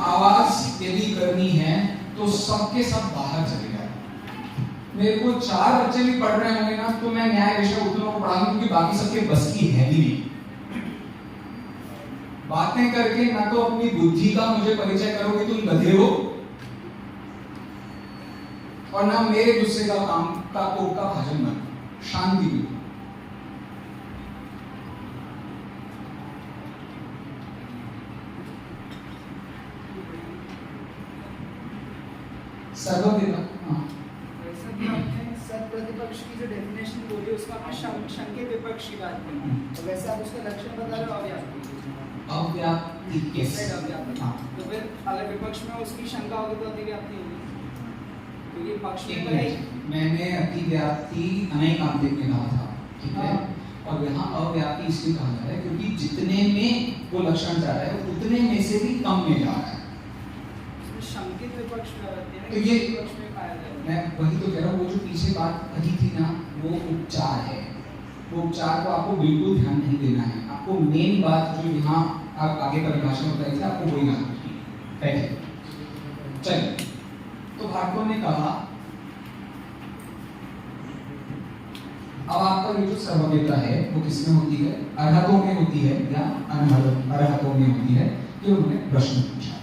आवाज यदि करनी है तो सबके सब बाहर चले जाए। मेरे को 4 बच्चे भी पढ़ रहे होंगे ना तो मैं न्याय विषय उतनों को पढ़ाऊंगा क्योंकि बाकी सबके बस की है ही नहीं। बातें करके ना तो अपनी बुद्धि का मुझे परिचय करोगे तुम गधे हो, और ना मेरे गुस्से का काम का कोप का भाजन बन। शांति भी सर्वविदा। प्रतिपक्ष की जो डेफिनेशन बोली उसका आपने शंके विपक्ष की बात की, तो वैसे आप उसका लक्षण बता रहे हो अव्याप्ति कैसे? तो फिर अगर विपक्ष में उसकी शंका होगी तो अतिव्याप्ति होगी, क्योंकि पक्ष में तो नहीं। मैंने अतिव्याप्ति अनैकांतिक में कहा था, ठीक है, और यहाँ अव्याप्ति इसलिए कहा जा रहा है क्योंकि जितने में वो लक्षण जा रहा है उतने में से भी कम में जा रहा है। शंकित विपक्ष तो ये मैं वही तो कह रहा हूँ, वो जो पीछे बात कही थी ना वो उपचार है। वो उपचार को आपको बिल्कुल ध्यान नहीं देना है, आपको मेन बात जो यहाँ आप आगे परिभाषा में बताई थी आपको वही याद रखनी है। चलिए, तो भार्गव ने कहा अब आपका ये जो सर्वज्ञता है वो किसमें होती है? अर्हतों में होती है या अनर्हतों में होती है? ये उन्होंने प्रश्न पूछा।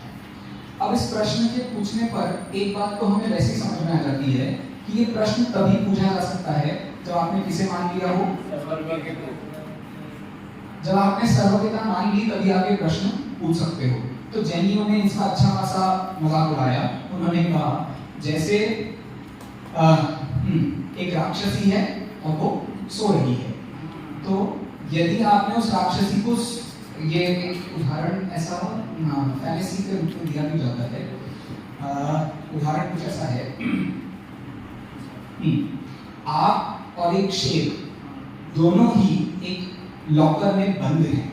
अब इस प्रश्न के पूछने पर एक बात तो हमें वैसे ही समझ में आ जाती है कि ये प्रश्न तभी पूछा जा सकता है जब आपने किसे मान लिया हो। जब आपने सर्वज्ञता मान ली तभी आप ये प्रश्न पूछ सकते हो। तो जैनियों ने इसका अच्छा खासा मजाक उड़ाया। उन्होंने कहा जैसे एक राक्षसी है और वो सो रही है, तो यदि आपने उस राक्षसी को, ये एक उदाहरण ऐसा फैंटेसी के रूप में दिया भी जाता है, उदाहरण कुछ ऐसा है, आप और एक शेर दोनों ही एक लॉकर में बंद हैं।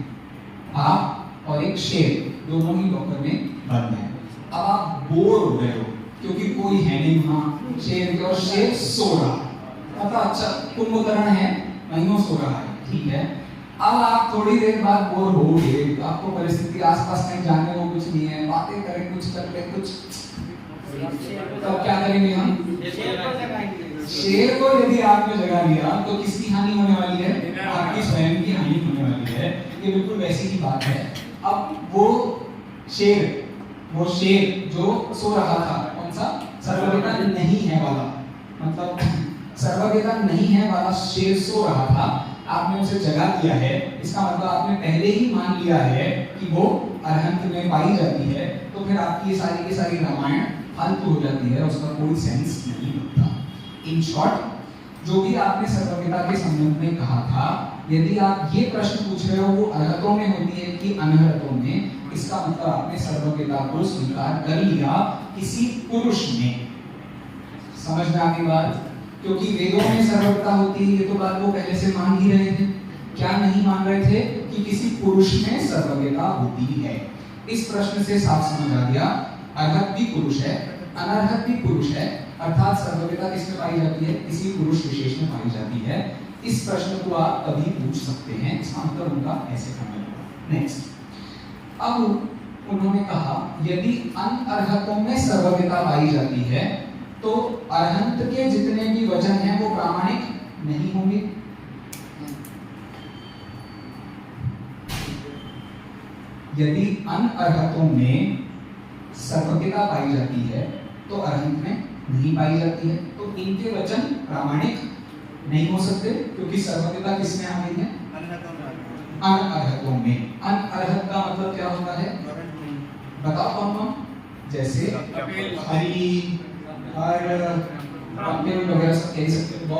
आप और एक शेर दोनों ही लॉकर में बंद हैं। अब आप बोर हो गए हो क्योंकि कोई है नहीं वहां शेर, और शेर सो रहा है। पता अच्छा कुंभकर्ण है, महीनों सो रहा है, ठीक है। अब आप थोड़ी देर बाद बोर हो गए, आपको परिस्थिति आसपास में जाने को कुछ नहीं है, बातें करें कुछ करते कुछ, तो क्या करेंगे हम? शेर को यदि आपने जगा लिया तो किसकी हानि होने वाली है? आपकी स्वयं की हानि होने वाली है। ये बिल्कुल वैसी ही बात है। अब वो शेर जो सो रहा था, कौन सा? सर्वज्ञता नहीं है वाला, मतलब सर्वज्ञता नहीं है वाला शेर सो रहा था, आपने उसे जगा दिया है। इसका मतलब आपने पहले ही मान लिया है कि वो अरहंत में पाई जाती है, तो फिर आपकी ये सारी की सारी रामायण फालतू हो जाती है, उसका कोई सेंस नहीं होता। इन शॉर्ट, जो भी आपने सर्वज्ञता के संबंध में कहा था, यदि आप ये प्रश्न पूछ रहे हो वो अर्हतों में होती है कि अनर्हतों में, इसका मतलब आपने सर्वज्ञता को स्वीकार कर लिया किसी पुरुष ने। समझ में आती बात? क्योंकि वेदों में सर्वज्ञता होती है, ये तो बात वो पहले से मान ही रहे थे। क्या नहीं मान रहे थे? कि किसी पुरुष में सर्वज्ञता होती है। इस प्रश्न से साफ समझ आ गया, अर्हत भी पुरुष है, अनर्हत भी पुरुष है, अर्थात सर्वज्ञता किसमें पाई जाती है? किसी पुरुष विशेष में पाई जाती है। इस प्रश्न को आप कभी पूछ सकते हैं, इसका मतलब उनका ऐसे करना होगा। नेक्स्ट, अब उन्होंने कहा यदि अनअर्हतों में सर्वज्ञता पाई जाती है तो अरहंत के जितने भी वचन हैं वो प्रामाणिक नहीं होंगे। यदि अनअर्हतों में सर्वज्ञता पाई जाती है तो अरहंत में नहीं पाई जाती है, तो इनके वचन प्रामाणिक नहीं हो सकते, क्योंकि सर्वज्ञता किसमें आ गई है? अनअर्हतों में। अनअर्हत का मतलब क्या होता है? बताओ कौन? जैसे हरि, वगैरह सब कह सकते हो।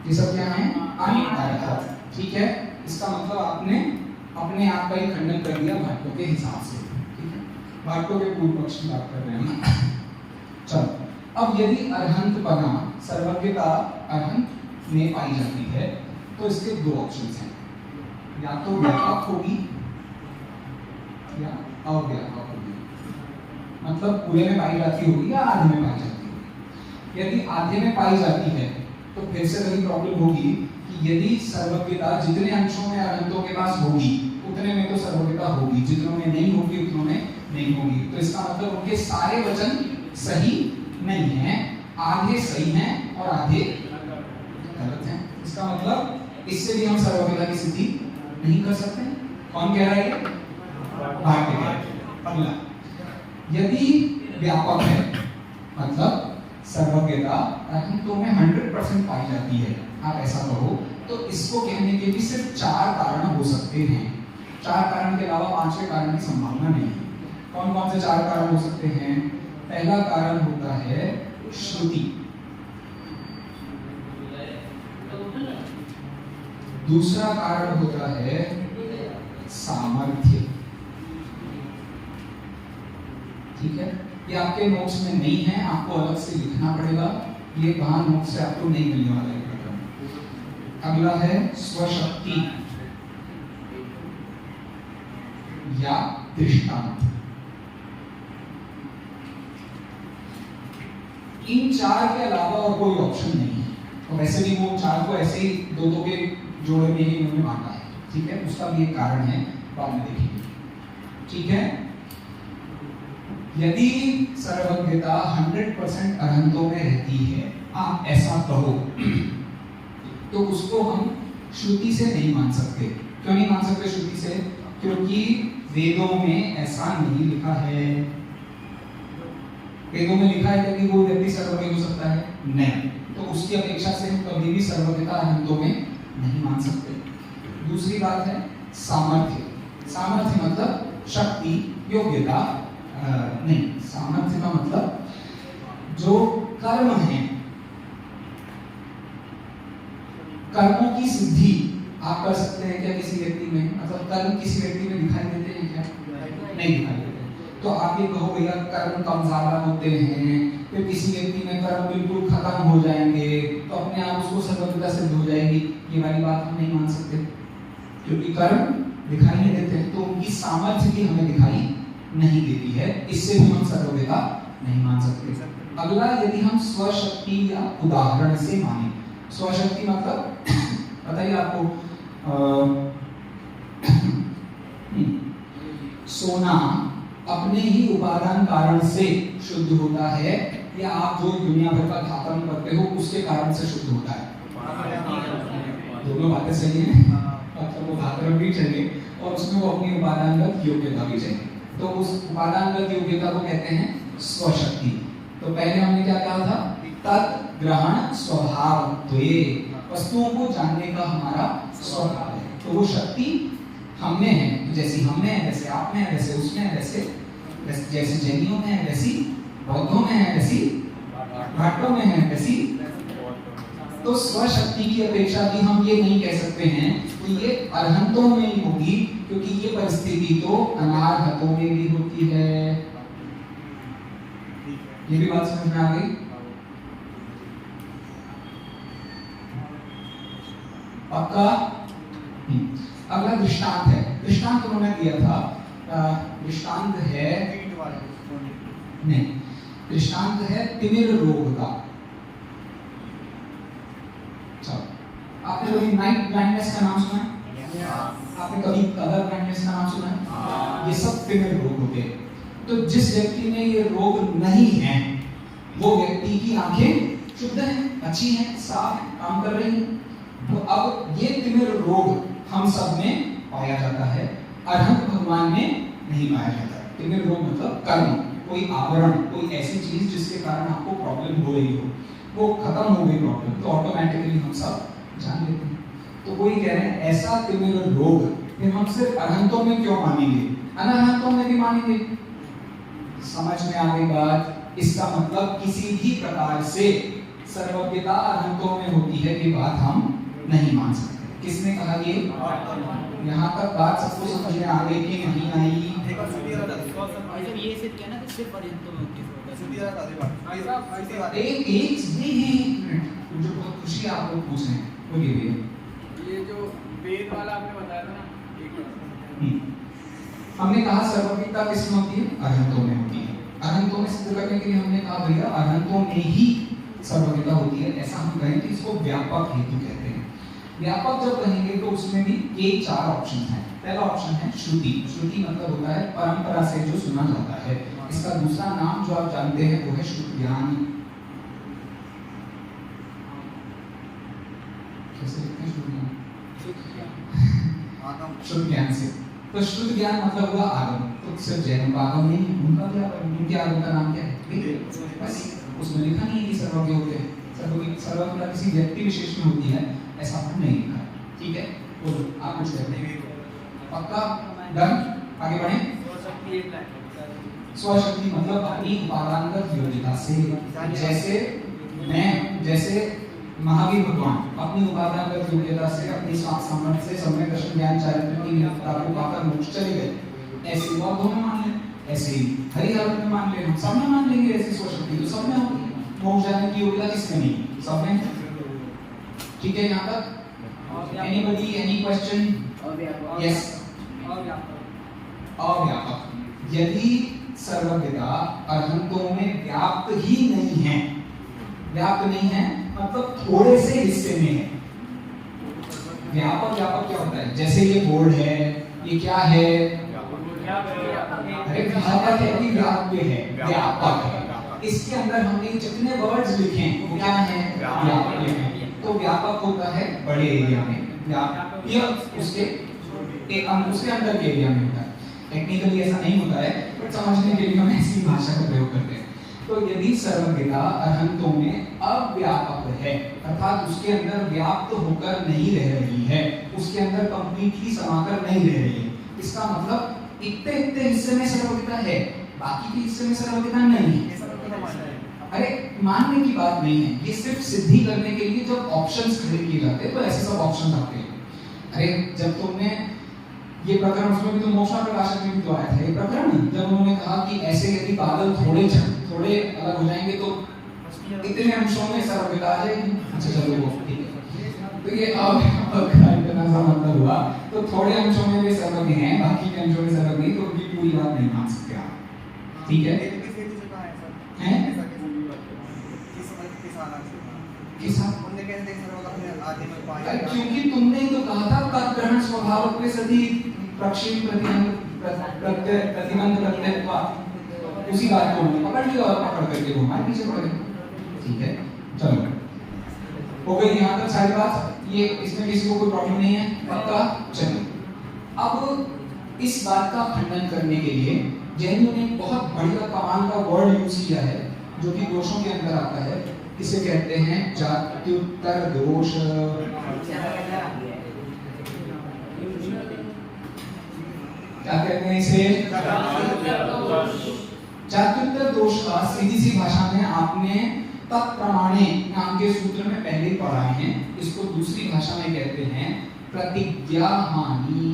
ये सब क्या है? अनअर्हत, ठीक है। इसका मतलब आपने अपने आप का ही खंडन कर दिया भाटकों के हिसाब से, ठीक है। भाटकों के पूर्व पक्ष की बात कर रहे हैं। चलो, अब यदि अरहंत पना सर्वज्ञता अरहंत में पाई जाती है तो इसके दो ऑप्शंस हैं, या तो व्यापक होगी या अव्यापक होगी। मतलब पूरे में पाई जाती होगी या आधे में पाई जाती होगी। यदि आधे में पाई जाती है तो फिर से वही प्रॉब्लम होगी कि यदि सर्वज्ञता जितने अंशों में अरहंतों के पास होगी उतने में तो सर्वज्ञता होगी, जितनों नहीं होगी। तो इसका मतलब उनके सारे वचन सही नहीं हैं, आधे सही हैं और आधे गलत हैं। इसका मतलब इससे भी हम सर्वज्ञता की सिद्धि नहीं कर सकते। कौन कह रहा है ये? भाग्य। अगला, यदि व्यापक है मतलब सर्वज्ञता अरहंतों में 100% पाई जाती है, आप ऐसा कहो, तो इसको कहने के भी सिर्फ 4 कारण हो सकते हैं। 4 कारण के अलावा 5वें कारण की संभावना नहीं है। कौन कौन से 4 कारण हो सकते हैं? पहला कारण होता है श्रुति, दूसरा कारण होता है सामर्थ्य। ठीक है, ये आपके नोट्स में नहीं है, आपको अलग से लिखना पड़ेगा, ये वहां नोट्स से आपको नहीं मिलने वाला है। अगला है स्वशक्ति या दृष्टांत। इन 4 के अलावा और कोई ऑप्शन नहीं है, और वैसे भी वो 4 को ऐसे ही 2-2 के जोड़े में ही उन्होंने बांटा है। ठीक है, उसका भी एक कारण है, बाद में देखेंगे। ठीक है, यदि सर्वज्ञता 100% अरहंतों में रहती है, आप ऐसा कहो, तो उसको हम श्रुति से नहीं मान सकते। क्यों नहीं मान सकते श्रुति से? क्योंकि वेदों में ऐसा नहीं लिखा है। वेदों में लिखा है कि वो व्यक्ति सर्वज्ञ हो सकता है? नहीं। तो उसकी अपेक्षा से हम कभी भी सर्वज्ञता अरहंतों में नहीं मान सकते। दूसरी बात है सामर्थ्य। सामर्थ्य मतलब शक्ति, योग्यता नहीं। सामर्थ्य का मतलब जो कर्म है, कर्मों की सिद्धि आप कर सकते हैं क्या किसी व्यक्ति में? मतलब कर्म किसी व्यक्ति में दिखाई देते हैं क्या? नहीं दिखाई देते। तो आप ये कहो भैया कर्म कम ज्यादा होते हैं, फिर किसी व्यक्ति में कर्म बिल्कुल खत्म हो जाएंगे, तो अपने आप उसको सर्वज्ञता सिद्ध हो जाएगी, ये वाली बात हम नहीं मान सकते, क्योंकि कर्म दिखाई नहीं देते हैं, तो उनकी सामर्थ्य भी हमें दिखाई नहीं देती है। इससे भी हम सर्वज्ञता नहीं मान सकते। अगला, यदि हम स्वशक्ति या उदाहरण से माने। स्वशक्ति मतलब बताइए आपको, सोना अपने ही उपादान कारण से शुद्ध होता है, या आप जो दुनिया भर का धातन करते हो उसके कारण से शुद्ध होता है? दोनों बातें सही हैं। मतलब वो धातन भी चाहिए और उसमें वो अपनी उपादानगत योग्यता भी चाहिए। तो उस उपादानगत योग्यता को कहते हैं स्वशक्ति। तो पहले हमने क्या कहा था? तत् ग्रहण स्वभावत्वे, वस्तुओं को जानने का हमारा स्वभाव है। तो वो शक्ति हमने है, जैसी हमने है वैसे आप में है, वैसे उसमें है, वैसे जैसे जैनियों में है वैसी बौद्धों में है, वैसी भाटों में है, वैसी। तो स्वशक्ति की अपेक्षा भी हम ये नहीं कह सकते हैं कि ये अरहंतों में ही होगी, क्योंकि ये परिस्थिति तो अनारहतों में भी होती है। ये भी बात समझ में आ गई? पक्का? अगला दृष्टांत है। दृष्टांत उन्होंने दिया था, दृष्टांत है नहीं, दृष्टांत है तिमिर रोग का। आपने कभी नाइट ब्लाइंडनेस का नाम सुना है? आपने कभी कलर ब्लाइंडनेस का नाम सुना है? ये सब तिमिर रोग होते हैं। तो जिस व्यक्ति में ये रोग नहीं है, वो व्यक्ति की आंखें शुद्ध हैं, अच्छी हैं, साफ हैं, काम कर रही हैं। तो अब ये तिमिर रोग हम सब में पाया जाता है, अरहंत भगवान में नहीं पाया जाता। तिमिर रोग मतलब कर्म, कोई आवरण, कोई ऐसी चीज जिसके कारण आपको प्रॉब्लम हो रही हो, वो खत्म हो गई प्रॉब्लम, तो ऑटोमेटिकली हम सब जान लेते हैं। तो कोई कह रहे हैं ऐसा तिमिर रोग फिर हम सिर्फ अरहंतों में क्यों मानेंगे, अनरहंतों में भी मानेंगे? समझ में आ गई बात? इसका मतलब किसी भी प्रकार से सर्वज्ञता अरहंतों में होती है, ये बात हम नहीं मान सकते। किसने कहा ये? यहाँ तक बात सबको समझ में आ गई कि नहीं आई? ये सिर्फ कहना कि सिर्फ अरहंतों में होती है। एक मुझे बहुत खुशी है आप लोग पूछ रहे हैं, वो ये जो वेद वाला आपने बताया था ना, हमने कहा सर्वज्ञता किसमें होती है? अरहंतों में होती है। अरहंतों में सिद्ध करने के लिए हमने कहा भैया अरहंतों में ही सर्वज्ञता होती है। ऐसा हम कहें कि इसको व्यापक हेतु कहते हैं। व्यापक जब कहेंगे तो उसमें भी ये 4 ऑप्शन हैं। पहला ऑप्शन है श्रुति। श्रुति मतलब होता है परंपरा से जो सुना जाता है। इसका दूसरा नाम जो आप जानते हैं वो है शुद्ध ज्ञान। कैसे लिखते हैं शुद्ध ज्ञान? शुद्ध ज्ञान से। तो शुद्ध ज्ञान मतलब हुआ आगम। तो सिर्फ जैन आगम नहीं, उनका भी उनके आगम का नाम क्या है? बस उसमें लिखा नहीं है कि सर्वज्ञ होते हैं। सर्वज्ञता किसी व्यक्ति विशेष में होती है, ऐसा हमने नहीं लिखा। ठीक है, बोलो आप कुछ कहते हैं? पक्का? डन? आगे बढ़े। स्वशक्ति मतलब अपनी उपादानगत योग्यता से। जैसे महावीर भगवान अपनी उपादानगत योग्यता से, अपनी सामर्थ्य से सम्यक दर्शन ज्ञान चारित्र की नित्यता को पाकर मोक्ष चले गए। ऐसे वो दोनों मान ले, ऐसे ही हरि हालत में मान ले, हम सब में मान लेंगे। ऐसी स्वशक्ति तो सब में होगी। मोक्ष जाने की योग्यता किसमें नहीं? सब में। ठीक है यहाँ तक? Anybody, any question? Yes. अव्यापक। यदि सर्वज्ञता अरहंतों में व्याप्त ही नहीं है, व्याप्त नहीं है मतलब थोड़े से हिस्से में है। व्यापक क्या होता है? जैसे ये बोर्ड है, ये क्या है? अरे व्यापक है कि व्याप्य है? व्यापक है। इसके अंदर हमने जितने वर्ड्स लिखे हैं वो क्या है? व्याप्य है। तो व्यापक होता है बड़े एरिया में, व्याप्य उसके अंदर के एरिया में होता है। टेक्निकली ऐसा नहीं होता है, बट समझने के लिए हम ऐसी भाषा का प्रयोग करते हैं। तो यदि सर्वज्ञता अरहंतों में अव्यापक है, अर्थात उसके अंदर व्याप्त होकर नहीं रह रही है, उसके अंदर कंप्लीटली समाकर नहीं रह रही है, इसका मतलब इतने हिस्से में सर्वज्ञता है, बाकी के हिस्से में सर्वज्ञता नहीं है। अरे मानने की बात नहीं है, ये सिर्फ सिद्धि करने के लिए जब ऑप्शंस खड़े किए जाते हैं तो ऐसे सब ऑप्शन आते हैं। अरे जब तुमने ये प्रकरण, उसमें भी तो मोक्षा प्रकाशक में भी तो आया था ये प्रकरण, जब उन्होंने कहा कि ऐसे यदि बादल थोड़े अलग हो जाएंगे तो इतने अंशों में सर्वज्ञता आ जाएगी। अच्छा चलो वो ठीक है। तो ये अब इतना सा मतलब हुआ, तो थोड़े अंशों में भी सर्वज्ञ हैं, बाकी के अंशों में सर्वज्ञ नहीं, तो ये पूरी बात नहीं मान सकते आप। ठीक है? हैं? क्योंकि तुमने तो कहा था तत्ग्रहण स्वभाव के सदी प्रक्षेप प्रतिबंध प्रत्ययत्वा, उसी बात को पकड़ लिया और पकड़ करके वो हमारे पीछे पड़े। ठीक है, चलो हो गई यहाँ तक सारी बात। ये इसमें किसी को कोई प्रॉब्लम नहीं है? पक्का? चलो अब इस बात का खंडन करने के लिए जैनियों ने बहुत बढ़िया कमाल का वर्ड यूज किया है जो कि दोषों के अंदर आता है। इसे कहते हैं जात्युत्तर दोष। क्या कहते हैं इसे? जात्युत्तर दोष का सीधी सी भाषा में आपने तत्प्रमाणे नाम के सूत्र में पहले पढ़ा है। इसको दूसरी भाषा में कहते हैं प्रतिज्ञा हानि।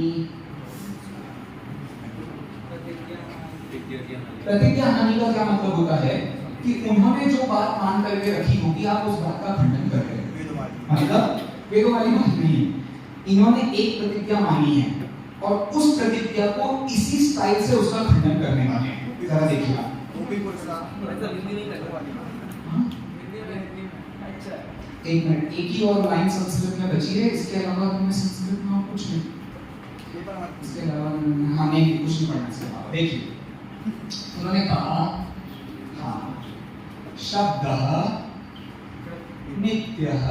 प्रतिज्ञा हानि का क्या मतलब होता है कि उन्होंने जो बात मान करके रखी होगी आप उस बात का खंडन कर रहे हैं। मतलब वेदों वाली बात नहीं, इन्होंने एक प्रतिज्ञा मानी है और उस प्रतिज्ञा को इसी स्टाइल से उसका खंडन करने वाले हैं। जरा देखिए एक मिनट, एक ही और लाइन संस्कृत में बची है, इसके अलावा तुम्हें संस्कृत में और कुछ नहीं, इसके अलावा हमें कुछ नहीं पढ़ना चाहिए। देखिए उन्होंने कहा हाँ, शब्दः नित्यः,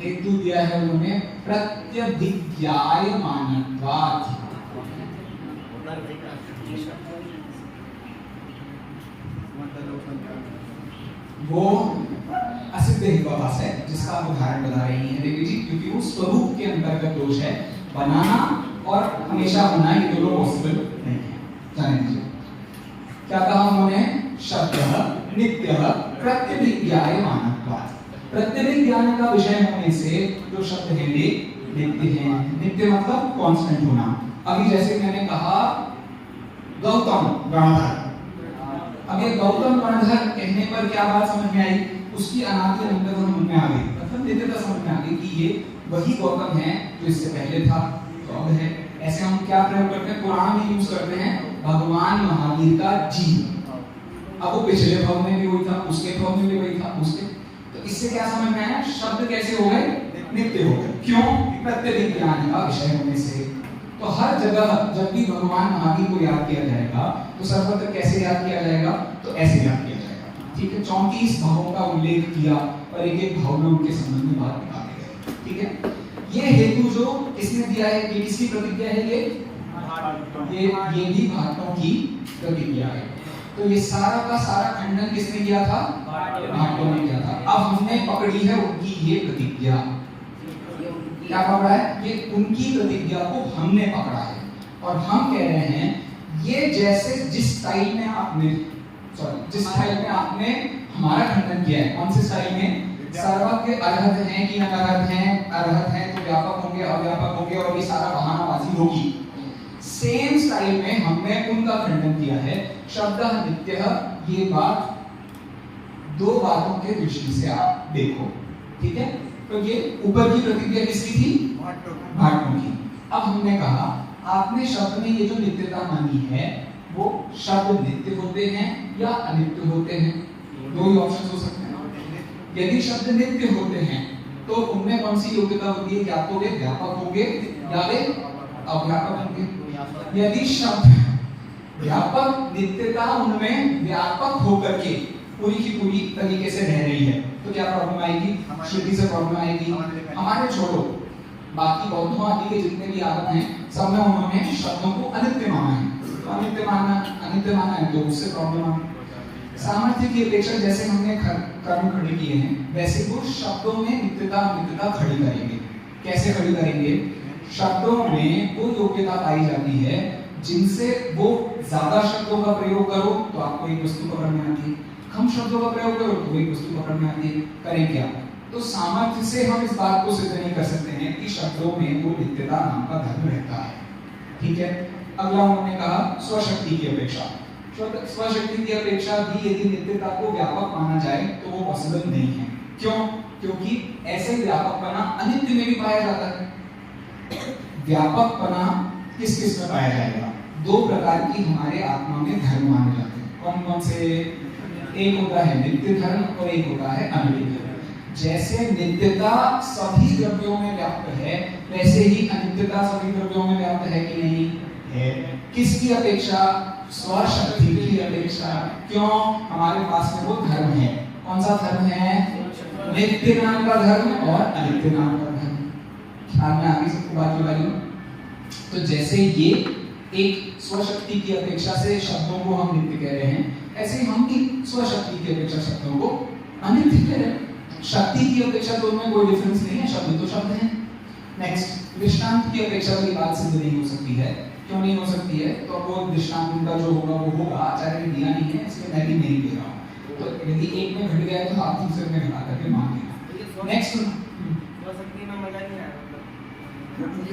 हेतु दिया है उन्होंने प्रत्यभिज्ञायमानत्वात्। वो असिद्ध हितवास है जिसका आप उदाहरण बता रही हैं देवी जी, क्योंकि वो स्वरूप के अंतर्गत दोष है। बनाना और हमेशा होना ये दोनों पॉसिबल नहीं है। जाने दीजिए क्या कहा उन्होंने? शब्दः नित्यः प्रत्यभिज्ञायमानत्वात्। प्रत्यभिज्ञान का विषय होने से जो शब्द है वे नित्य हैं। नित्य मतलब कांस्टेंट होना। अभी जैसे मैंने कहा गौतम गणधर, अब ये गौतम गणधर कहने पर क्या बात समझ में आई? उसकी अनादि अनंत समझ में आ गई, मतलब नित्यता समझ में आ गई कि ये वही गौतम है जो इससे पहले था, तो अब है। ऐसे हम क्या प्रयोग करते हैं? पुराण में यूज करते हैं भगवान महावीर का जीव। अब वो पिछले भाव में भी वही था, उसके भाव में भी वही था, उसके। तो इससे क्या समझ में आया? शब्द कैसे हो गए? नित्य होकर। क्यों? प्रत्येक ज्ञान का विषय होने से। तो हर जगह जब भी भगवान महावीर को याद किया जाएगा तो सर्वत्र कैसे याद किया जाएगा? तो ऐसे याद किया जाएगा। ठीक है, 34 भावों का उल्लेख किया और एक एक भाव में उनके संबंध में बात बताते गए। ठीक है, ये हेतु जो किसने दिया है, ये किसकी प्रतिज्ञा है? ये भी भाटों की प्रतिज्ञा है। तो ये सारा का सारा खंडन किसने किया था? भाटों ने किया था। अब हमने पकड़ी है उनकी ये प्रतिज्ञा। क्या पकड़ा है? ये उनकी प्रतिज्ञा को हमने पकड़ा है और हम कह रहे हैं ये जैसे जिस स्टाइल में आपने हमारा खंडन किया है, कौन से स्टाइल में? सर्वज्ञ अर्हत हैं कि अनर्हत हैं, अर्हत हैं तो व्यापक होंगे, अव्यापक होंगे और ये सारा बहानाबाजी होगी। सेम स्टाइल में हमने उनका खंडन किया है। शब्दः नित्यः, ये बात दो बातों के दृष्टि से आप देखो। ठीक है, तो ये ऊपर की प्रतिज्ञा किसकी थी? भाटों की। अब हमने कहा आपने शब्द में ये जो नित्यता मानी है वो शब्द नित्य होते हैं या अनित्य होते हैं? दो ही ऑप्शन हो सकते हैं। यदि शब्द नित्य होते हैं तो उनमें कौन सी योग्यता होती है? या तो वे व्यापक होंगे या वे अव्यापक होंगे। यदि शब्द व्यापक नित्यता उनमें व्यापक होकर के पूरी की पूरी तरीके से रह रही है तो क्या प्रॉब्लम आएगी? श्रुति से प्रॉब्लम आएगी। हमारे छोड़ो, बाकी बौद्धों आदि के जितने भी आगम हैं सब में उन्होंने शब्दों को अनित्य माना है। तो अनित्य माना है तो उससे प्रॉब्लम आएगी। सामर्थ्य की अपेक्षा जैसे हमने कर्म खड़े किए हैं वैसे वो शब्दों में नित्यता अनित्यता खड़ी करेंगे। कैसे खड़ी करेंगे? शब्दों में वो योग्यता पाई जाती है जिनसे वो ज्यादा शब्दों का प्रयोग करो तो आपको एक वस्तु पकड़ में आती है, कम शब्दों का प्रयोग करो तो एक वस्तु पकड़ में आती है। करें क्या? तो सामर्थ्य से हम इस बात को सिद्ध नहीं कर सकते हैं कि शब्दों में वो नित्यता नाम का धर्म रहता है। ठीक है, अगला उन्होंने कहा स्वशक्ति की अपेक्षा। स्वशक्ति की अपेक्षा भी यदि नित्यता को व्यापक माना जाए तो वो पॉसिबल नहीं है। क्यों? क्योंकि ऐसे व्यापकपना अनित्य में भी पाया जाता है। व्यापकपना किस किस में पाया जाएगा? दो प्रकार की हमारे आत्मा में धर्म माने जाते हैं। कौन कौन से? एक होता है नित्य धर्म और एक होता है अनित्य धर्म। जैसे नित्यता सभी द्रव्यों में व्याप्त है वैसे ही अनित्यता सभी द्रव्यों में व्याप्त है कि नहीं है? किसकी अपेक्षा? स्वशक्ति की अपेक्षा। क्यों? हमारे पास में वो धर्म है। कौन सा धर्म है? नित्य नाम का धर्म और अनित्य नाम का धर्म। ख्याल में आगे सबको बात की वाली। तो जैसे ये एक स्वशक्ति की अपेक्षा से शब्दों को हम नित्य कह रहे हैं, ऐसे ही हम भी स्वशक्ति की अपेक्षा शब्दों को अनित्य कह रहे हैं। शक्ति की अपेक्षा तो उनमें कोई डिफरेंस नहीं है, शब्द तो शब्द हैं। नेक्स्ट, दृष्टांत की अपेक्षा की बात सिद्ध नहीं हो सकती है। क्यों नहीं हो सकती है? तो वो दृष्टांत उनका जो होगा वो होगा, आचार्य ने दिया नहीं है इसलिए मैं भी नहीं दे रहा हूँ। तो यदि एक में घट गया तो आप दूसरे में घटा करके मान लेना। नेक्स्ट, स्वशक्ति में मजा नहीं आया।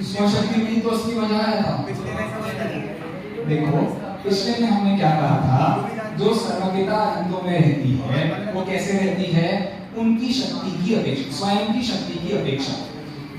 स्वशक्ति में ही तो असली मजा आया था। देखो पिछले में हमने क्या कहा था? जो सर्वज्ञता अनंतों में रहती है वो कैसे रहती है? उनकी शक्ति की अपेक्षा, स्वयं की शक्ति की अपेक्षा।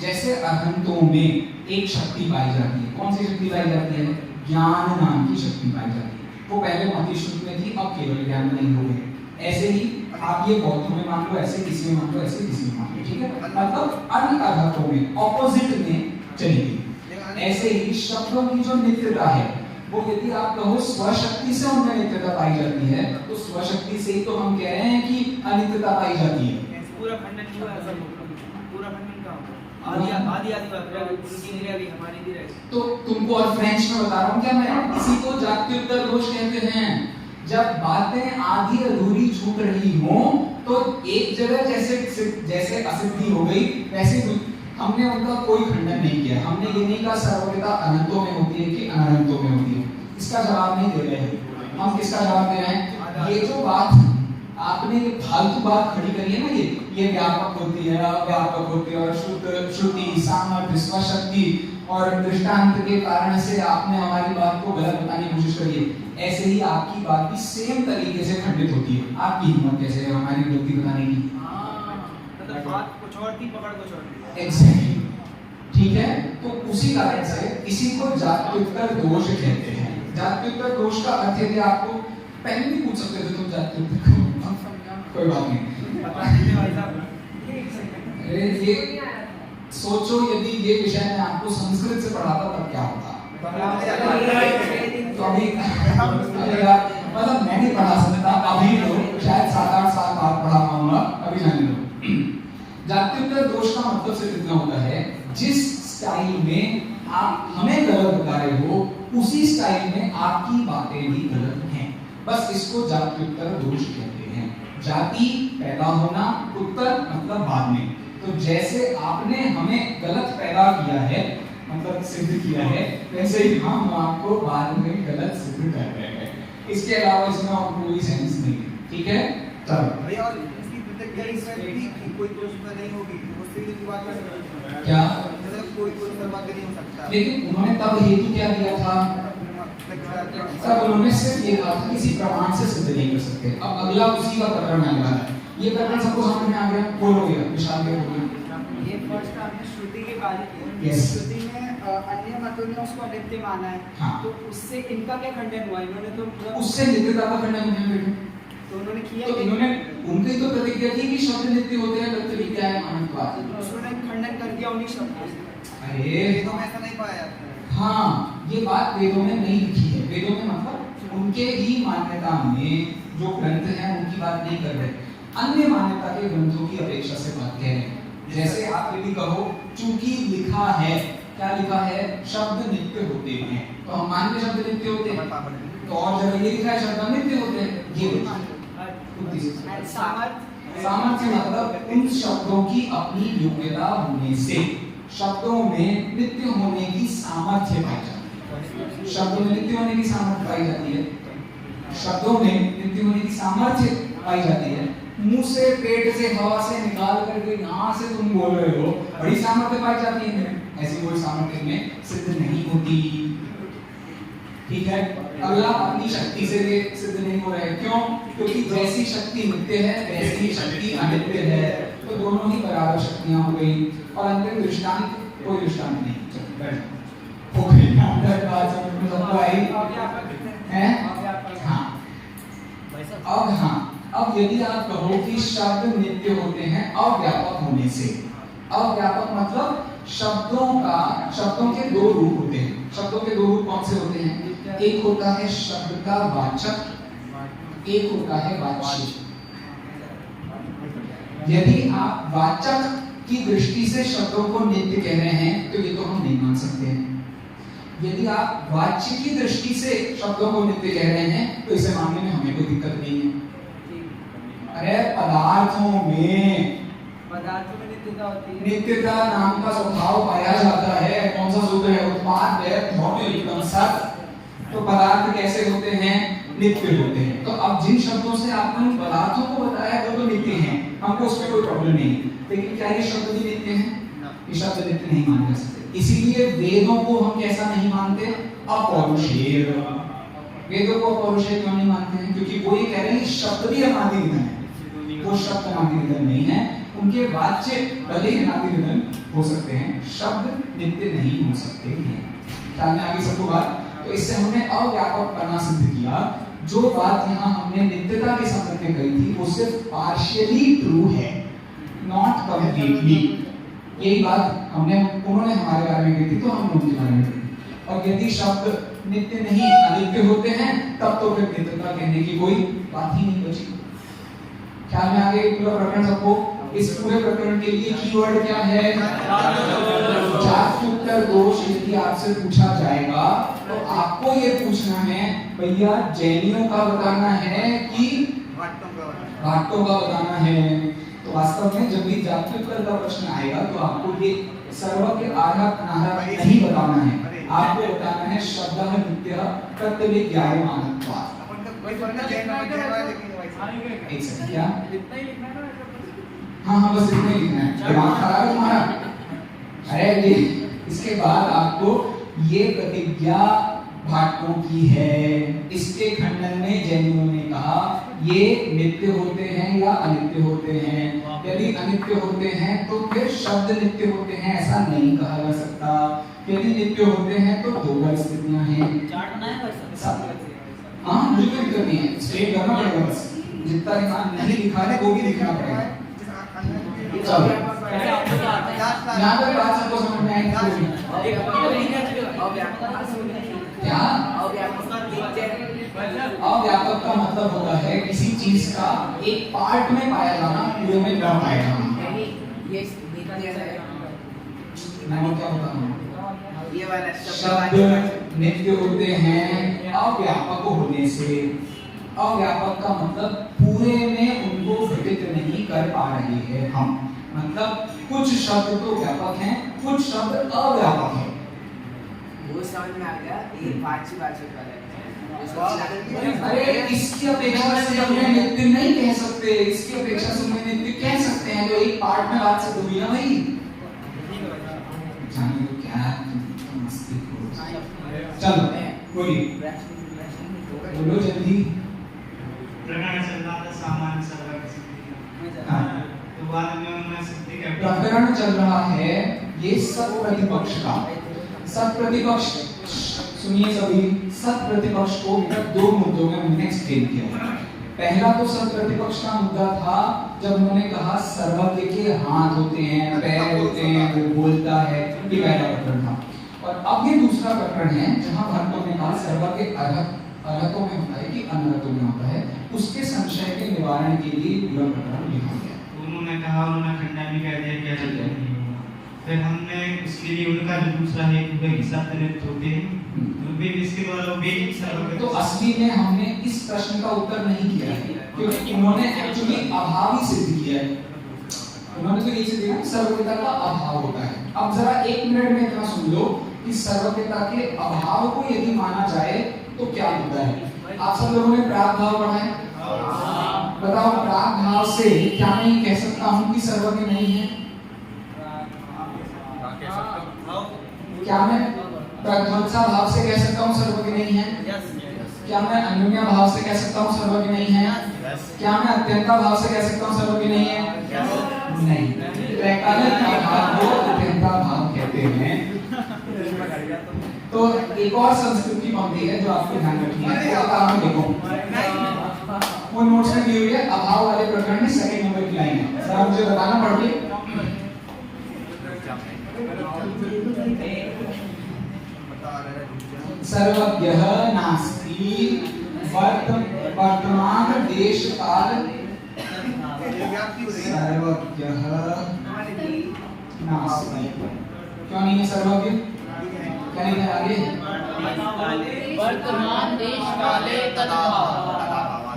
जैसे अनंतों में एक शक्ति पाई जाती है। कौन सी शक्ति पाई जाती है? ज्ञान नाम की शक्ति पाई जाती है। वो पहले मतिश्रुत में थी, अब केवल ज्ञान नहीं हो गई। ऐसे ही आप ये बौद्धों में मान लो, ऐसे किसी में मान लो, ऐसे किसी में मान लो। ठीक है, मतलब अन्य अर्थों में ऑपोजिट में चली गई। ऐसे ही शब्दों की जो नित्यता है वो यदि आप कहो स्वशक्ति से उनमें नित्यता पाई जाती है तो स्वशक्ति से ही तो हम कह रहे हैं कि अनित्यता पाई जाती है। पूरा खंडन हुआ है, पूरा खंडन का आदि बात उनकी नहीं रही, हमारी भी रही। तो तुमको और फ्रेंच में बता रहा हूँ क्या मैं? इसी को जात्युत्तर दोष कहते हैं। जब बातें आधी अधूरी छूट रही हो तो एक जगह जैसे असिद्धि हो गई वैसे हमने उनका कोई खंडन नहीं किया। हमने ये नहीं कहा सर्वज्ञता अनंतों में होती है कि अनंतों में होती है। इसका जवाब नहीं दे रहे हैं हम। किसका जवाब दे रहे हैं? ये जो बात आपने ये फालतू बात खड़ी करी है ना, ये व्यापक होती है, अव्यापक होती है और शुद्ध श्रुति, सामर्थ्य, स्वशक्ति और दृष्टांत के कारण से आपने हमारी बात को गलत बताने की कोशिश करी है। ऐसे ही आपकी बात भी सेम तरीके से खंडित होती है। आपकी हिम्मत कैसे है हमारी गलती बताने की? मतलब बात कुछ और थी, पकड़ कुछ और थी। एग्जैक्टली। ठीक है, तो उसी कारण से इसी को जात्युत्तर दोष कहते हैं। जात्युत्तर दोष का अर्थ है कि आपको पहले भी पूछ सकते थे तुम जात्युत्तर कोई बात नहीं। अरे ये सोचो यदि ये विषय मैं आपको संस्कृत से पढ़ाता तब क्या होता। तो अभी मतलब मैं नहीं पढ़ा सकता अभी, तो शायद 7-8 साल बाद पढ़ा पाऊंगा, अभी जाने दो। जात्युत्तर दोष का मतलब सिर्फ इतना होता है, जिस स्टाइल में आप हमें गलत बता रहे हो उसी स्टाइल में आपकी बातें भी गलत हैं, बस इसको जात्युत्तर दोष कहते हैं। जाति पैदा होना, उत्तर मतलब बाद में। तो जैसे आपने हमें गलत पैदा किया है, मतलब सिद्ध किया है, वैसे ही हम आपको बाद में गलत सिद्ध कर रहे हैं। इसके अलावा इसमें और कोई सेंस नहीं है, ठीक है। चलो भैया, और इसकी प्रतिक्रिया इसमें भी कोई दोष नहीं होगी, उससे भी बात कर सकते हैं क्या, मतलब कोई बर्बाद नहीं हो सकता। लेकिन उन्होंने तब हेतु क्या दिया था, तब उन्होंने सिर्फ ये कहा था किसी प्रमाण से सिद्ध नहीं कर सकते। अब अगला उसी का प्रकरण आने वाला है, ये प्रकरण सबको समझ में आ गया, बोलो भैया, विशाल भैया बोलिए। ये फर्स्ट आपने श्रुति की बात की। Yes. श्रुति में अन्य मतों ने उसको अनित्य माना है। हाँ। तो उससे इनका क्या खंडन हुआ? इन्होंने तो मतलब उससे नित्यता का खंडन है बेटे। तो उन्होंने किया तो कि इन्होंने उनकी तो प्रतिज्ञा थी कि शब्द नित्य होते हैं, तत्व विद्या है मानववाद। उन्होंने खंडन कर दिया उन्हीं शब्दों से। अरे वेदों में ऐसा नहीं पाया। हाँ, ये बात वेदों में नहीं लिखी है। वेदों में मतलब उनके ही मान्यता में जो ग्रंथ हैं उनकी बात नहीं कर रहे, अन्य मान्यता के ग्रंथों की अपेक्षा से बात कह रहे हैं। जैसे आप यदि कहो चूंकि लिखा है, क्या लिखा है, शब्द नित्य होते हैं, तो हम मान के शब्द नित्य होते हैं, तो और जगह ये लिखा है शब्द नित्य होते हैं, ये सामर्थ्य मतलब उन शब्दों की अपनी योग्यता होने से शब्दों में नित्य होने की सामर्थ्य पाई जाती है। शब्दों में नित्य होने की सामर्थ्य पाई जाती है, शब्दों में नित्य होने की सामर्थ्य पाई जाती है। मुंह से, पेट से, हवा से निकाल करके यहाँ से तुम बोल रहे हो, बड़ी सामर्थ्य पाई जाती है। ऐसी कोई सामर्थ्य में सिद्ध नहीं होती, ठीक है। अगला अपनी शक्ति से सिद्ध नहीं हो रहा है, क्यों? क्योंकि जैसी शक्ति नित्य है वैसी ही शक्ति अनित्य है, तो दोनों ही बराबर शक्तियां हो गई। और अंतिम दृष्टांत, कोई दृष्टांत नहीं, चलो बैठ हो गई अंदर बात समझ में सबको आई है। हाँ, अब यदि आप कहो कि शब्द नित्य होते हैं अव्यापक होने से, अव्यापक मतलब शब्दों के दो रूप होते हैं। शब्दों के दो रूप कौन से होते हैं? एक होता है शब्द का वाचक, एक होता है वाच्य। यदि आप वाचक की दृष्टि से शब्दों को नित्य कह रहे हैं तो ये तो हम नहीं मान सकते हैं। यदि आप वाच्य की दृष्टि से शब्दों को नित्य कह रहे हैं तो इसे मानने में हमें कोई दिक्कत नहीं है। अरे पदार्थों में नित्यता होती है, नित्यता नाम का स्वभाव पाया जाता है। कौन सा सूत्र है? उत्पाद तो पदार्थ कैसे होते हैं? नित्य होते हैं। तो अब जिन शब्दों से आपने उन पदार्थों को बताया वो तो नित्य हैं, हमको उसमें कोई प्रॉब्लम नहीं, लेकिन क्या ये शब्द भी नित्य हैं? ये शब्द नित्य नहीं माने जा सकते। इसीलिए वेदों को हम कैसा नहीं मानते? अपौरुषेय। वेदों को अपौरुषेय क्यों नहीं मानते हैं? क्योंकि वो ये कह रहे हैं शब्द भी अनादि निधन है, वो शब्द अनादि निधन नहीं है। उनके वाच्य भले ही अनादि निधन हो सकते हैं, शब्द नित्य नहीं हो सकते हैं। ख्याल में आगे सबको बात। तो इससे हमने अव्यापकपना सिद्ध किया। जो बात यहाँ हमने नित्यता के संबंध में कही थी वो सिर्फ पार्शियली ट्रू है, नॉट कंप्लीटली। यही बात उन्होंने हमारे बारे में कही थी तो हम उनके बारे में कही। और यदि शब्द नित्य नहीं अनित्य होते हैं तब तो फिर नित्यता कहने की कोई बात ही नहीं बची। ख्याल में आगे पूरा प्रकरण सबको। इस पूरे प्रकरण के लिए कीवर्ड क्या है? जात्युत्तर दोष। यदि आपसे पूछा जाएगा तो आपको ये पूछना है भैया जैनियों का बताना है कि भाट्टों का बताना है। तो वास्तव में जब भी जात्युत्तर का प्रश्न आएगा तो आपको ये सर्व के आधा अनाधा नहीं बताना है, आपको बताना है शब्दः नित्यः प्रत्यभिज्ञायमानत्वात्। एक सेकंड, क्या इतना ही लिखना है ना? हाँ बस इतना ही लिखना है। दिमाग खराब है तुम्हारा? अरे ये इसके बाद आपको ये प्रतिज्ञा भाट्टों की है। इसके खंडन में जैनियों ने कहा ये नित्य होते हैं या अनित्य होते हैं। यदि अनित्य होते हैं तो फिर शब्द नित्य होते हैं ऐसा नहीं कहा जा सकता। यदि नित्य होते हैं तो दो परिस्थितियां हैं। हाँ मुझे कोई दिक्कत नहीं है, स्ट्रेट करना पड़ेगा बस। जितना दिमाग नहीं लिखा है वो भी लिखना पड़ेगा। चलो यहाँ तक बात सबको समझ में आई क्या? अव्यापक का मतलब होता है किसी चीज का एक पार्ट में पाया जाना, पूरे में न पाया जाना। मैं क्या होता हूँ, शब्द नित्य होते हैं अव्यापक होने से। अव्यापक का मतलब पूरे में उनको घटित नहीं कर पा रहे हैं हम, मतलब कुछ शब्द तो व्यापक हैं, कुछ शब्द अव्यापक हैं। वो समझ में आ गया, ये वाचिक वाला है। अरे इसकी अपेक्षा से हमने नित्य नहीं कह सकते, इसकी अपेक्षा से हमने नित्य कह सकते हैं, तो एक पार्ट में बात से हुई ना भाई। जाने दो क्या मस्ती करो। चलो बोलिए, बोलो जल्दी। प्रकरण चल रहा था सामान्य सर्वज्ञ सिद्धि का। हाँ। तो बाद में उन्होंने सिद्धि का प्रकरण चल रहा है ये सत प्रतिपक्ष का। सत प्रतिपक्ष सुनिए सभी, सत प्रतिपक्ष को दो मुद्दों में हमने एक्सप्लेन किया। पहला तो सत प्रतिपक्ष का मुद्दा था जब उन्होंने कहा सर्वज्ञ के हाथ होते हैं, पैर होते हैं, वो बोलता है, ये पहला प्रकरण था। और अब ये दूसरा प्रकरण है जहां भक्तों ने कहा सर्वज्ञ अर्हतों में होता है कि अनर्हतों में होता है, उसके संशय के निवारण के लिए पूरा प्रकरण लिखा गया। उन्होंने कहा, उन्होंने खंडन भी कर दिया क्या चलता है। फिर हमने उसके लिए उनका जो दूसरा है कि हिसाब तनित होते हैं, तो भी इसके द्वारा भी सर्वज्ञ। तो असली में हमने इस प्रश्न का उत्तर नहीं किया है, क्योंकि उन्होंने एक्चुअली अभाव ही सिद्ध किया है। उन्होंने तो ये सिद्ध किया सर्वज्ञता का अभाव होता है। अब जरा एक मिनट में इतना सुन लो कि सर्वज्ञता के अभाव को यदि माना जाए तो क्या होता है। आप सब लोगों ने प्राग भाव पढ़ा है, बताओ प्राग भाव से क्या मैं कह सकता हूँ कि सर्वज्ञ नहीं है? क्या मैं प्रध्वंसा भाव से कह सकता हूँ सर्वज्ञ नहीं है? क्या मैं अन्योन्या भाव से कह सकता हूँ सर्वज्ञ नहीं है? क्या मैं अत्यंता भाव से कह सकता हूँ सर्वज्ञ नहीं है? नहीं। त्रैकालिक भाव को अत्यंता भाव कहते हैं। तो एक और संस्कृत की पंक्ति है जो आपको ध्यान रखनी है, वो देखो वो नोट्स में दी हुई है, अभाव वाले प्रकरण में सेकंड नंबर की लाइन है, जरा मुझे बताना पड़ गई। सर्वज्ञः नास्ति वर्तमान देश काल। सर्वज्ञः नास्ति, क्यों नहीं है सर्वज्ञ? क्या नहीं है आगे? वर्तमान देश काले तद्भाव।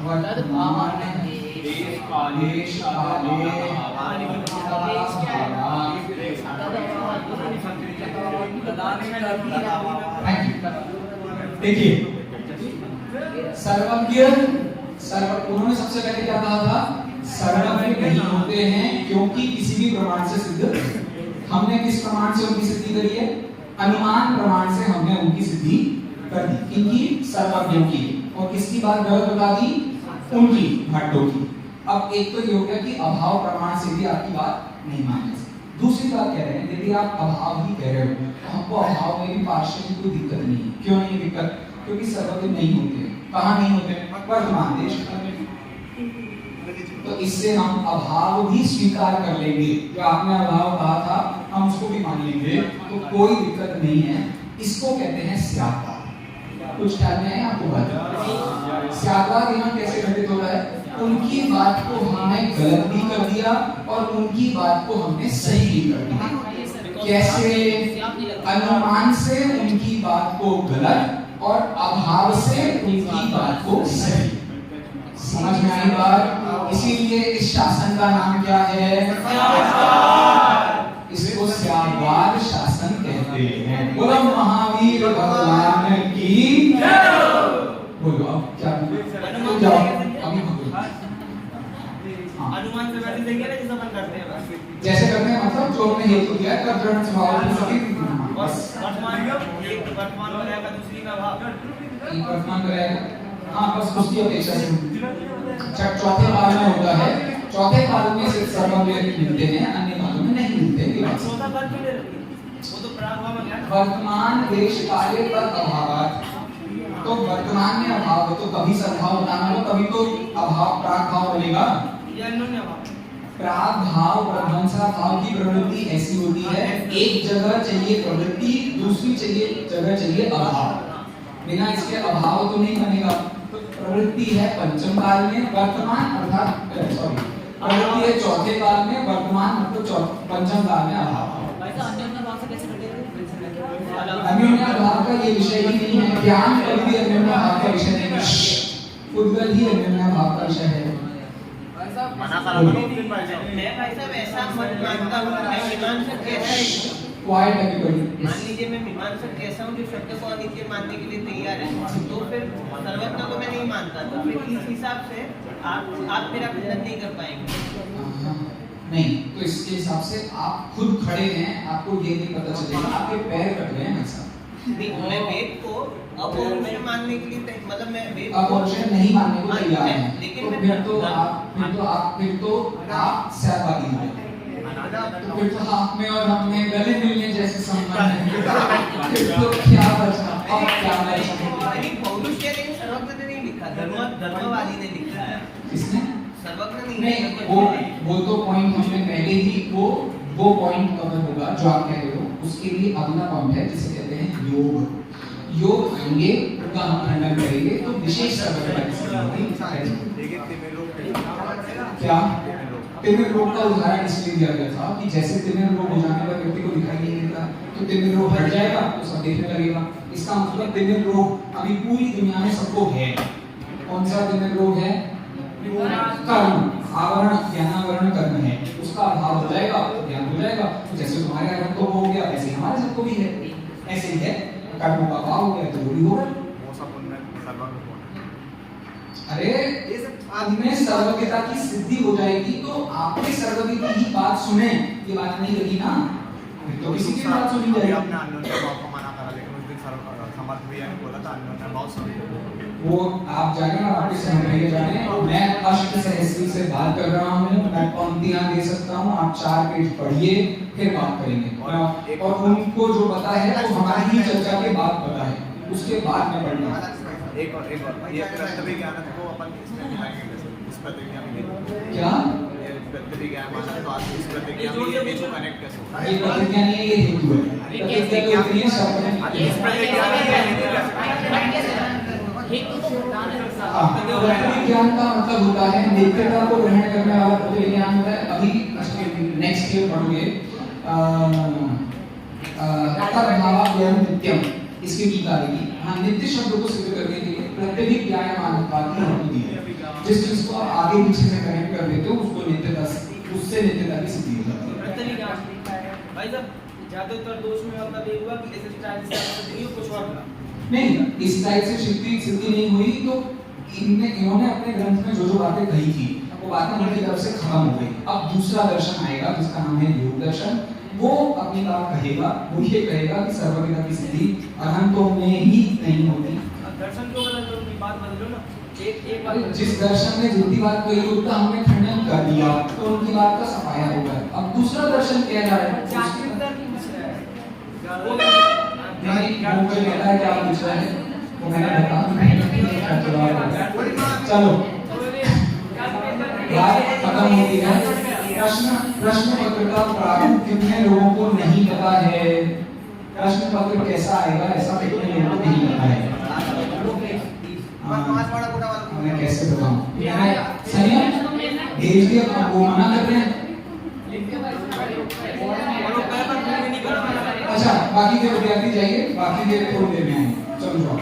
वर्तमान देश काले देखिए सर्वज्ञ उन्होंने सबसे पहले क्या कहा था? सर्वज्ञ नहीं होते हैं क्योंकि किसी भी प्रमाण से सिद्ध। हमने किस प्रमाण से उनकी सिद्धि करी है? अनुमान प्रमाण से हमने उनकी सिद्धि कर दी, किनकी? सर्वज्ञों की। और किसकी बात गलत बता दी? उनकी, भट्टों की। अब एक तो ये हो गया कि अभाव प्रमाण से भी आपकी बात नहीं मानी जा सकती। दूसरी बात कह रहे हैं यदि आप अभाव ही कह रहे हो तो हमको अभाव में भी पार्शियल की कोई दिक्कत नहीं है। क्यों नहीं है दिक्कत? क्योंकि सर्वज्ञ नहीं होते। कहाँ नहीं होते? वर्तमान देश काल में। तो इससे हम अभाव भी स्वीकार कर लेंगे, जो आपने अभाव कहा था हम उसको भी मान लेंगे, तो कोई दिक्कत नहीं है। इसको कहते हैं स्यादवाद। कुछ ख्याल में है आपको बात? स्यादवाद यहाँ कैसे घटित हो रहा है? उनकी बात को हमने गलत भी कर दिया और उनकी बात को हमने सही भी कर दिया। कैसे? अनुमान से उनकी बात को गलत और अभाव से उनकी बात को सही। समझ में आई बात? इसीलिए इस शासन का नाम क्या है? इसको स्यादवाद शासन कहते हैं। बोलो महावीर भगवान की जय। बोलो अब क्या बोलो? जाओ अभी बोलो। अनुमान से वैसे देंगे ना जैसा मन करते हैं, जैसे करते हैं, मतलब जो हमने हेतु दिया है दृढ़ स्वभाव की सभी बस वर्तमान में रहेगा, दूसरी का भाव एक वर्तमान में रहेगा। हाँ बस उसकी अपेक्षा से चौथे काल में होता है। चौथे काल में सिर्फ सर्वज्ञ मिलते हैं, अन्य कालों में नहीं मिलते। चौथा काल क्यों ले रखी? वो तो प्रागभाव में है। वर्तमान देश काले पर अभाव, तो वर्तमान में अभाव है तो कभी सद्भाव बताना हो, कभी तो अभाव प्रागभाव बनेगा। ये अन्योन्य भाव। प्रागभाव प्रध्वंसा भाव की प्रवृत्ति ऐसी होती है, एक जगह चाहिए प्रवृत्ति, दूसरी जगह चाहिए अभाव। बिना इसके अभाव तो नहीं बनेगा। तो प्रवृत्ति है पंचम काल में, वर्तमान अर्थात प्रवृत्ति है चौथे काल में, वर्तमान मतलब पंचम काल में अभाव। अन्योन्य भाव का ये विषय ही नहीं है, ज्ञान कभी भी अन्योन्य भाव का विषय नहीं है, उद्गल ही अन्योन्य भाव का विषय है। मना करा मैं भाई साहब ऐसा मत मानता हूँ, मैं मीमांसक कैसा है, क्वाइट एवरीबॉडी। मान लीजिए मैं मीमांसक कैसा हूँ जो शब्द को अनित्य मानने के लिए तैयार है, तो फिर सर्वज्ञ को मैं नहीं मानता, तो फिर इस हिसाब से आप मेरा खंडन नहीं कर पाएंगे। नहीं, तो इसके हिसाब से आप खुद खड़े हैं, आपको ये नहीं पता चलेगा, आपके पैर कट गए हैं ऐसा। नहीं, मैं वेद को अपौरुषेय मानने के लिए मतलब मैं वेद को अपौरुषेय नहीं मानने को तैयार हैं, लेकिन तो मैं फिर तो आप सहभागी हैं। तो फिर तो आप में और हम में गले मिलने जैसे संबंध है। फिर तो क्या बचा, अब क्या बचा? नहीं, पौरुषेय नहीं, सर्वज्ञ ने नहीं लिखा, धर्मवादी ने लिखा है। किसने? सर्वज्ञ नहीं, वो तो पॉइंट हमने पहले ही वो पॉइंट कवर होगा जो आप कह रहे हो। उसके लिए अगला पॉइंट है जिसे कहते हैं योग आएंगे, उनका हम खंडन करेंगे। तो विशेष क्या तिमिर रोग का उदाहरण इसलिए दिया गया था कि जैसे तिमिर रोग हो जाने पर व्यक्ति को दिखाई नहीं देता, तो तिमिर रोग हट जाएगा तो सब देखने लगेगा। इसका मतलब तिमिर रोग अभी पूरी दुनिया में सबको है। कौन सा तिमिर रोग है? कर्म, आवरण, ज्ञानावरण कर्म है, उसका अभाव हो जाएगा तो ज्ञान हो जाएगा। तो जैसे तुम्हारे अगर तो हो गया, ऐसे हमारे सबको भी है, ऐसे ही है। कर्मों का अभाव हो गया तो वो भी होगा। अरे आदमी सर्वज्ञता की सिद्धि हो जाएगी तो आपने सर्वज्ञ की ही बात सुने, ये बात नहीं लगी ना, तो किसी की बात सुनी जाएगी। आपने अन्योन्य भाव को मना करा, लेकिन उस दिन समर्थ भैया ने बोला था अन्योन्य भाव समझो। वो आप जाने और आपके समझ में जाने। मैं अष्ट सहस्री से बात कर रहा हूँ, मैं पंक्तियां दे सकता हूँ, आप 4 पेज पढ़िए फिर बात करेंगे। और उनको जो पता है वो हमारी ही चर्चा के बाद पता है, उसके बाद में पढ़ना। एक और ये प्रत्यभिज्ञ ज्ञान को अपन इसमें मिलाएंगे कैसे? इस प्रतिज्ञा में क्या ये प्रतिज्ञा ज्ञान माना तो आज इस प्रतिज्ञा में ये जो कनेक्ट कैसे होगा? ये प्रतिज्ञा नहीं है, ये हेतु है। प्रतिज्ञा तो इतनी है शब्द में। इस प्रतिज्ञा ज्ञान का मतलब होता है नित्यता को ग्रहण करने वाला प्रतिज्ञान होता है। अभी नेक्स्ट ईयर पढ़ोगे तद्भावा ज्ञान नित्यम, इसकी टीका आएगी। हाँ, नित्य शब्द को सिद्ध करने के लिए प्रत्यभिक ज्ञानमानत्वाद की हेतु दी है। जिस चीज को आप आगे पीछे से कनेक्ट कर देते हो उसको नित्यता, उससे नित्यता की सिद्धि हो जाती है। भाई साहब ज्यादातर दोष में मतलब ये हुआ कि ऐसे स्टाइल से कुछ और नहीं, इस टाइप से सिद्धि नहीं हुई, तो इन्होंने अपने ग्रंथ में जो बातें कही थी वो बातें उनकी तरफ से खत्म हो गई। अब दूसरा दर्शन आएगा जिसका नाम है योग दर्शन। वो अपनी बात कहेगा, वो ये कहेगा कि सर्वज्ञता की सिद्धि अनंतों में ही नहीं होती। दर्शन क्यों बदल रहे हो? उनकी बात बदलो ना। एक बात, जिस दर्शन ने जितनी बात कही उसका हमने खंडन कर दिया तो उनकी बात का सफाया होगा। अब दूसरा दर्शन कह रहा है मुझे पता है क्या पूछ रहा है, तो मैंने बता चलो बात खत्म हो गई है। प्रश्न पत्र का प्रारूप कितने लोगों को नहीं पता है? प्रश्न पत्र कैसा आएगा ऐसा कितने लोगों को नहीं पता है? मैं कैसे बताऊं? सही है, भेज दिया, वो मना कर रहे हैं। अच्छा, बाकी के विद्यार्थी जाइए, बाकी के थोड़ी देर में आएंगे। चलो जाओ।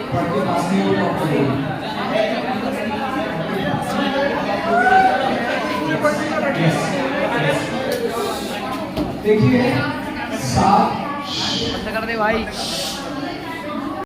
पढ़ के पास नहीं हो डॉक्टर देखिए 7 कर दे भाई।